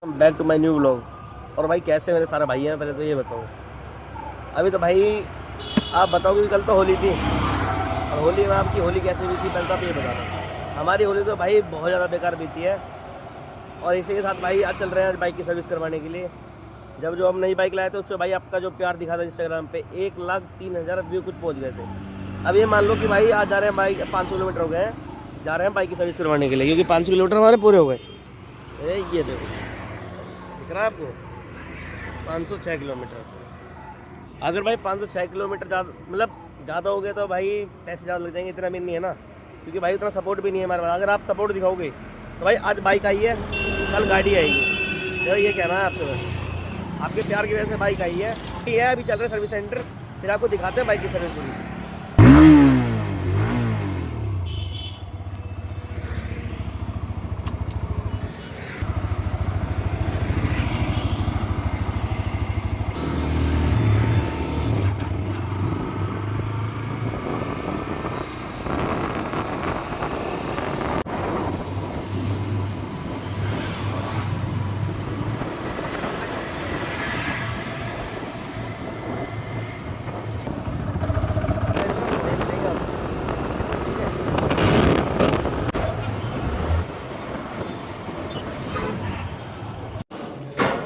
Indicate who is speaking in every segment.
Speaker 1: Back to my new vlog. और भाई कैसे मेरे सारे भाई हैं, पहले तो ये बताओ। अभी तो भाई आप बताओ कि कल तो होली थी, और होली में आपकी होली कैसे बीती, पहले तो आप ये बताना। हमारी होली तो भाई बहुत ज़्यादा बेकार बीती है। और इसी के साथ भाई आज चल रहे हैं बाइक की सर्विस करवाने के लिए। जब जो हम नई बाइक लाए थे उस पर भाई आपका जो प्यार दिखा था इंस्टाग्राम पे 1,03,000 व्यू कुछ पहुँच गए थे। अब ये मान लो कि भाई आज जा रहे हैं बाइक 500 किलोमीटर हो गए हैं, जा रहे हैं बाइक की सर्विस करवाने के लिए, क्योंकि 500 किलोमीटर हमारे पूरे हो गए। ये देखो दिख रहा है आपको 506 किलोमीटर। अगर भाई 506 किलोमीटर ज़्यादा मतलब ज़्यादा हो गया तो भाई पैसे ज़्यादा लग जाएंगे, इतना भी नहीं है ना, क्योंकि भाई उतना सपोर्ट भी नहीं है हमारे पास। अगर आप सपोर्ट दिखाओगे तो भाई आज बाइक आई है, कल गाड़ी आएगी। तो ये कहना है आपसे, बस आपके प्यार की वजह से बाइक आई है। ये है अभी चल रहे सर्विस सेंटर, फिर आपको दिखाते हैं बाइक की सर्विस पूरी।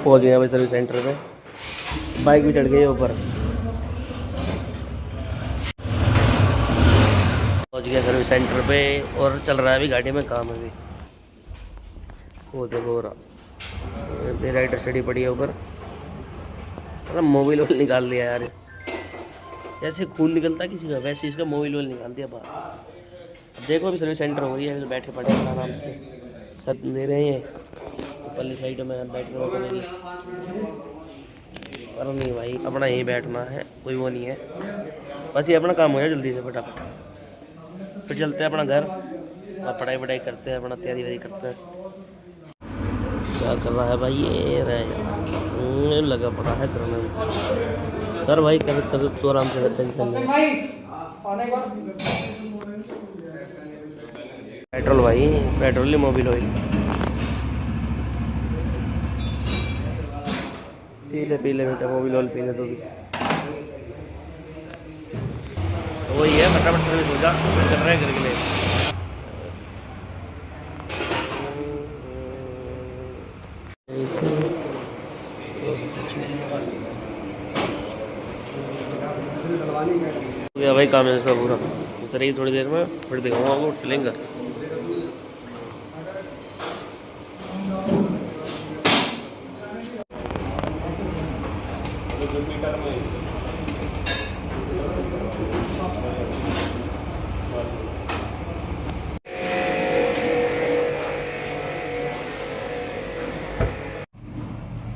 Speaker 1: पहुँच गए भाई सर्विस सेंटर पे, बाइक भी चढ़ गई है ऊपर। पहुँच गया सर्विस सेंटर पे और चल रहा है अभी गाड़ी में काम अभी। वो देखो हो रहा राइटर स्टडी पड़ी है ऊपर। मतलब मोबाइल वोल निकाल दिया यार, जैसे खून निकलता किसी का वैसे इसका मोबाइल वोल निकाल दिया बाहर। अब देखो अभी सर्विस सेंटर हो रही है, बैठे पड़े हैं आराम से, सत दे रहे हैं ऊपरली साइड में बैठने को मिलेगी। पर नहीं भाई अपना यहीं बैठना है, कोई वो नहीं है, बस ये अपना काम हो जाए जल्दी से फटाफट, फिर चलते हैं अपना घर और पढ़ाई वढ़ाई करते हैं, अपना तैयारी वैयारी करते हैं। क्या कर रहा है भाई ये रहे लगा पड़ा है करने में। कर भाई कर कर तो आराम से, टेंशन नहीं। पेट्रोल भाई, पेट्रोल मोबिल ऑयल पी ले बेटा, मोबिल ऑयल पी ले तो भी तो वही है। फटाफट सर्विस हो जा, चल रहा है घर के लिए। हो गया भाई काम है इसका पूरा, उतरेगी थोड़ी देर में, फिर दिखाऊंगा आपको, चलेंगे।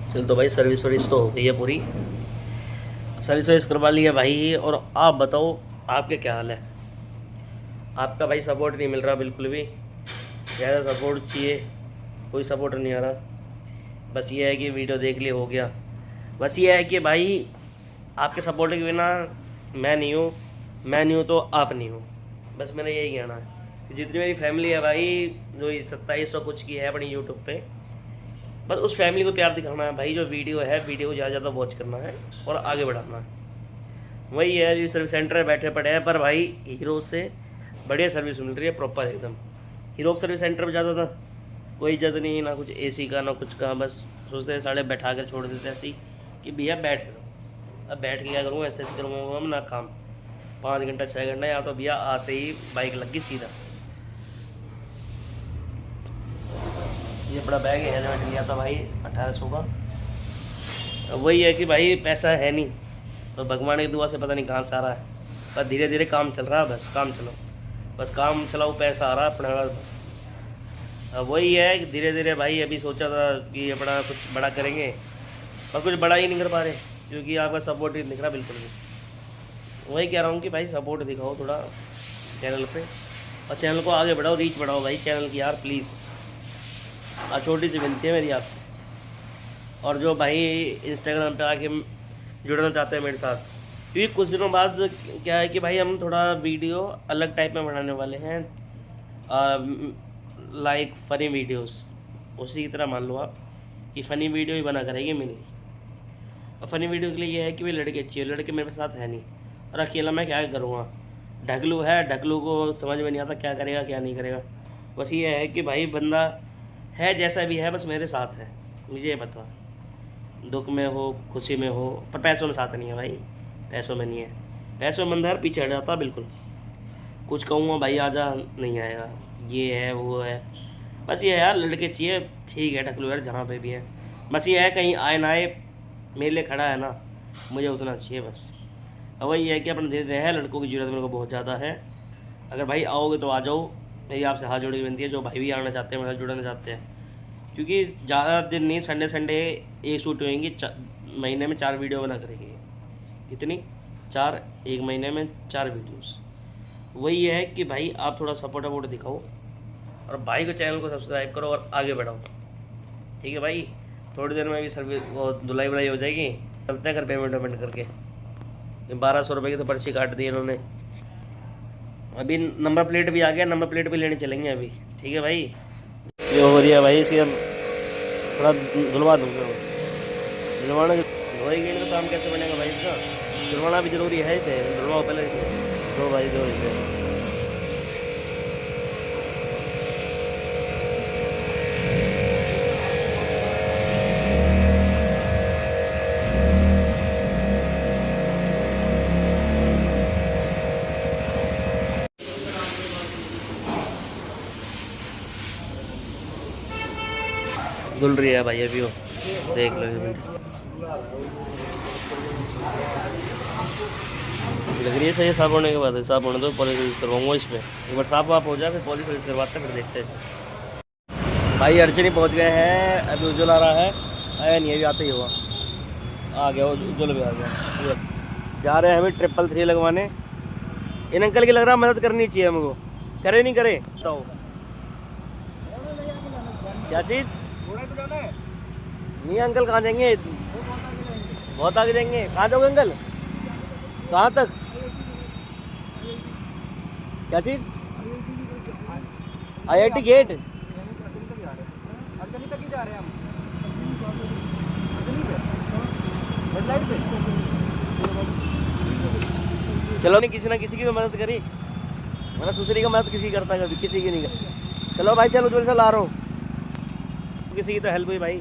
Speaker 1: चल तो भाई सर्विस वर्विस तो हो गई है पूरी, सर्विस वर्विस करवा ली है भाई। और आप बताओ आपके क्या हाल है? आपका भाई सपोर्ट नहीं मिल रहा बिल्कुल भी, ज़्यादा सपोर्ट चाहिए, कोई सपोर्ट नहीं आ रहा। बस ये है कि वीडियो देख लिए हो गया। बस ये है कि भाई आपके सपोर्ट के बिना मैं नहीं हूँ, मैं नहीं हूँ तो आप नहीं हो। बस मेरा यही कहना है कि जितनी मेरी फैमिली है भाई, जो 2700 कुछ की है अपनी यूट्यूब पे, बस उस फैमिली को प्यार दिखाना है भाई। जो वीडियो है वीडियो को ज़्यादा ज़्यादा वॉच करना है और आगे बढ़ाना है। वही है, जो सर्विस सेंटर में बैठे पड़े हैं, पर भाई हीरो से बढ़िया सर्विस मिल रही है प्रॉपर एकदम। हीरो सर्विस सेंटर में जाता था, कोई इज्जत नहीं, ना कुछ एसी का ना कुछ का, बस सोचते साढ़े बैठा कर छोड़ देते ऐसे ही कि भैया बैठ करो। अब बैठ के क्या करूँगा, ऐसे ऐसे करूँगा हम ना काम 5 घंटा 6 घंटा, या तो भैया आते ही बाइक लग गई सीधा। ये बड़ा बैग है, हेलमेट लिया था भाई 1800 का। अब वही है कि भाई पैसा है नहीं, तो भगवान की दुआ से पता नहीं कहाँ से आ रहा है, पर धीरे धीरे काम चल रहा है। बस काम चलो, बस काम चलाओ, पैसा आ रहा है अपना बस। अब वही है कि धीरे धीरे भाई अभी सोचा था कि अपना कुछ बड़ा करेंगे, पर कुछ बड़ा ही नहीं कर पा रहे, क्योंकि आपका सपोर्ट ही नहीं दिख रहा बिल्कुल भी। वही कह रहा हूँ कि भाई सपोर्ट दिखाओ थोड़ा चैनल पे, और चैनल को आगे बढ़ाओ, रीच बढ़ाओ भाई चैनल की यार प्लीज़। और छोटी सी विनती है मेरी आपसे। और जो भाई इंस्टाग्राम पे आके जुड़ना चाहते हैं मेरे साथ, क्योंकि कुछ दिनों बाद क्या है कि भाई हम थोड़ा वीडियो अलग टाइप में बनाने वाले हैं, लाइक फ़नी वीडियोस, उसी की तरह मान लो आप। कि फ़नी वीडियो ही बना करेगी मिलनी। और फ़नी वीडियो के लिए ये है कि भाई लड़की अच्छी है, लड़के मेरे साथ है नहीं, और अकेला मैं क्या करूँगा। ढकलू है, ढकलू को समझ में नहीं आता क्या करेगा क्या नहीं करेगा। बस ये है कि भाई बंदा है जैसा भी है, बस मेरे साथ है, मुझे ये पता, दुख में हो खुशी में हो, पर पैसों में साथ नहीं है भाई, पैसों में नहीं है। पैसों में बंदा यार पीछे हट जाता बिल्कुल। कुछ कहूँगा भाई आजा, नहीं आएगा, ये है वो है। बस ये है यार लड़के चाहिए, ठीक है ढकलू यार जहाँ पे भी है, बस ये है कहीं आए ना आए, मेरे लिए खड़ा है ना, मुझे उतना चाहिए बस। अब वही है कि अपना धीरे धीरे है, लड़कों की ज़रूरत मेरे को बहुत ज़्यादा है। अगर भाई आओगे तो आ जाओ, मेरी आपसे हाथ जोड़ की विनती है। जो भाई भी आना चाहते हैं मेरे साथ जुड़ना चाहते हैं, क्योंकि ज़्यादा दिन नहीं, संडे संडे एक शूट होएंगी, महीने में 4 वीडियो बना करेंगे। कितनी? 4, एक महीने में 4 वीडियोस। वही है कि भाई आप थोड़ा सपोर्ट वपोर्ट दिखाओ, और भाई को चैनल को सब्सक्राइब करो और आगे बढ़ाओ, ठीक है भाई। थोड़ी देर में भी सर्विस वो धुलाई वुलाई हो जाएगी, चलते हैं घर पेमेंट वेमेंट करके। 1200 रुपये की तो पर्ची काट दी इन्होंने। अभी नंबर प्लेट भी आ गया, नंबर प्लेट भी लेने चलेंगे अभी, ठीक है भाई। ये हो रही है भाई, इसकी अब थोड़ा धुलवा दूँगा, धुलवाना धोई गई तो काम कैसे बनेगा भाई इसका, धुलवाना भी ज़रूरी है इसे, धुलवाओ पहले इसे, दो भाई दो इसे। धुल रही है भाई अभी, वो देख लो ये लग रही है सही। साफ होने के बाद साफ होने दो, पॉलिश यूज़ करवाऊँगा इस पर, एक बार साफ वाफ हो जाए फिर पॉलिश यूज़ करवाते हैं, फिर देखते हैं। भाई अर्चनी पहुंच गए हैं, अभी उज्जवल आ रहा है, आया नहीं अभी, आते ही हुआ आ गया, उज्जवल भी आ गया। जा रहे हैं अभी 333 लगवाने। इन अंकल की लग रहा है मदद करनी चाहिए हमको, करे नहीं करे बताओ क्या चीज़? नहीं अंकल कहाँ जाएंगे, बहुत आगे जाएंगे। कहाँ जाओगे अंकल, कहाँ तक, क्या चीज़? IIT गेट तक ही जा रहे हैं हम, चलो नहीं, किसी ना किसी की तो मदद करी, मैंने दूसरी का मदद किसी करता है कभी, किसी की नहीं करता। चलो भाई चलो, दूर से ला रहा हूँ, किसी की तो हेल्प हुई भाई।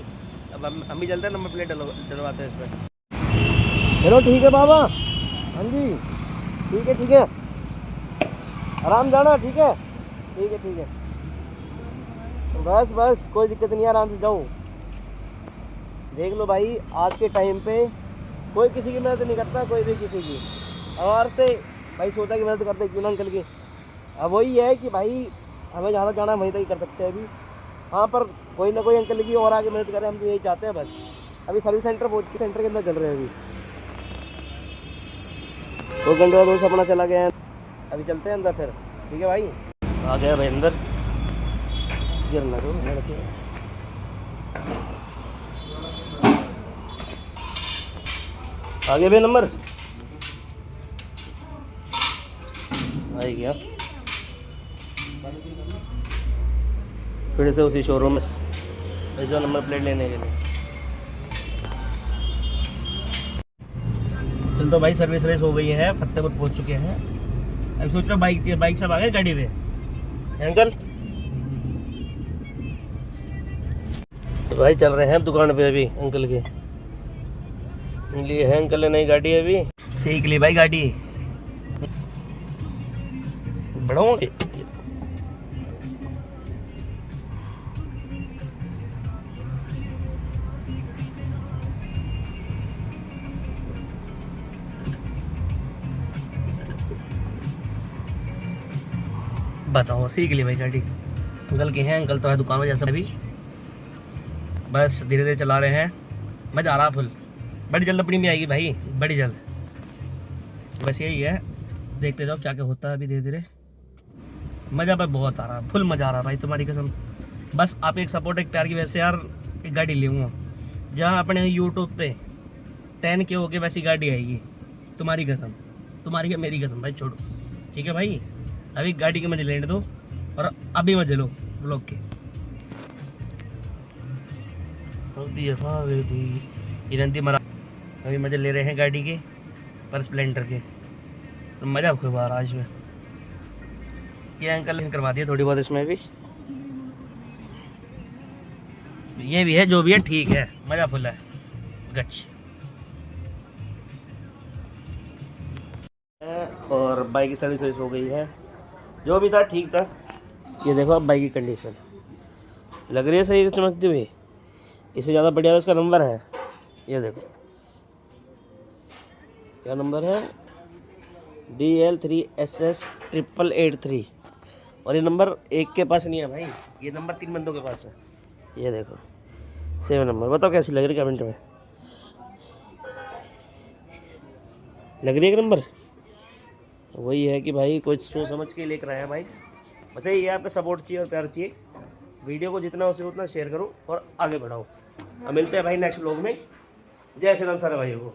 Speaker 1: अब हम भी चलते हैं, नंबर प्लेट डलवाते हैं इस पर। चलो ठीक है बाबा, हाँ जी ठीक है ठीक है, आराम जाना, ठीक है ठीक है ठीक है, बस बस कोई दिक्कत नहीं है, आराम से जाओ। देख लो भाई आज के टाइम पे कोई किसी की मदद नहीं करता, कोई भी किसी की। और तो भाई सोचा कि मदद करते क्यों ना अंकल की। अब वही है कि भाई हमें जहाँ तक जाना है वहीं तक ही कर सकते हैं अभी। हाँ पर कोई ना कोई अंकल की और आगे मदद करें, हम तो यही चाहते हैं बस। अभी सर्विस सेंटर पहुँच के, सेंटर के अंदर चल रहे हैं अभी, 2 घंटे बाद अपना चला गया है, अभी चलते हैं अंदर फिर, ठीक है भाई। आ गया भाई अंदर, गिरना दो आगे भी नंबर आ गया, फिर से उसी शोरूम में जो नंबर प्लेट लेने के लिए। चल तो भाई सर्विस रेस हो गई है, फतेहपुर पहुंच चुके हैं। अभी सोच रहा बाइक सब आ गए गाड़ी पे अंकल। तो भाई चल रहे हैं दुकान पे अभी अंकल के लिए, है अंकल ने नई गाड़ी अभी सीख ली भाई गाड़ी, बढ़ाओगे बताओ, सीख ली भाई गाड़ी। अंकल की है, अंकल तो है दुकान में जैसा अभी, बस धीरे धीरे चला रहे हैं, मज़ा आ रहा फुल। बड़ी जल्द अपनी भी आएगी भाई, बड़ी जल्द। बस यही है, देखते जाओ क्या क्या होता है अभी धीरे धीरे। मज़ा भाई बहुत आ रहा, फुल मज़ा आ रहा भाई, तुम्हारी कसम। बस आप एक सपोर्ट एक प्यार की वजह से यार एक गाड़ी लूँगा, जहाँ अपने यूट्यूब पे 10 के होके वैसी गाड़ी आएगी, तुम्हारी कसम, तुम्हारी क्या मेरी कसम भाई, छोड़ो ठीक है भाई। अभी गाड़ी के मजे लेने दो और अभी मजे लो ब्लॉग के। मरा अभी मजे ले रहे हैं गाड़ी के पर स्प्लेंडर के, तो मज़ा खूब आ रहा आज में। ये अंकल ने करवा दिया थोड़ी बहुत इसमें भी, ये भी है जो भी है ठीक है, मज़ा फुल है गच। और बाइक की सर्विस हो गई है, जो भी था ठीक था। ये देखो अब बाइक की कंडीशन लग रही है सही चमकती हुई, इससे ज़्यादा बढ़िया इसका नंबर है। ये देखो क्या नंबर है, DL3SS8883। और ये नंबर एक के पास नहीं है भाई, ये नंबर 3 बंदों के पास है। ये देखो 7 नंबर। बताओ कैसी लग रही है कमेंट में, लग रही है नंबर। वही है कि भाई कुछ सोच समझ के लेकर आया बाइक। वैसे ये आपका सपोर्ट चाहिए और प्यार चाहिए। वीडियो को जितना हो सके उतना शेयर करो और आगे बढ़ाओ। अब मिलते हैं भाई नेक्स्ट व्लॉग में। जय श्री राम सारे भाइयों को।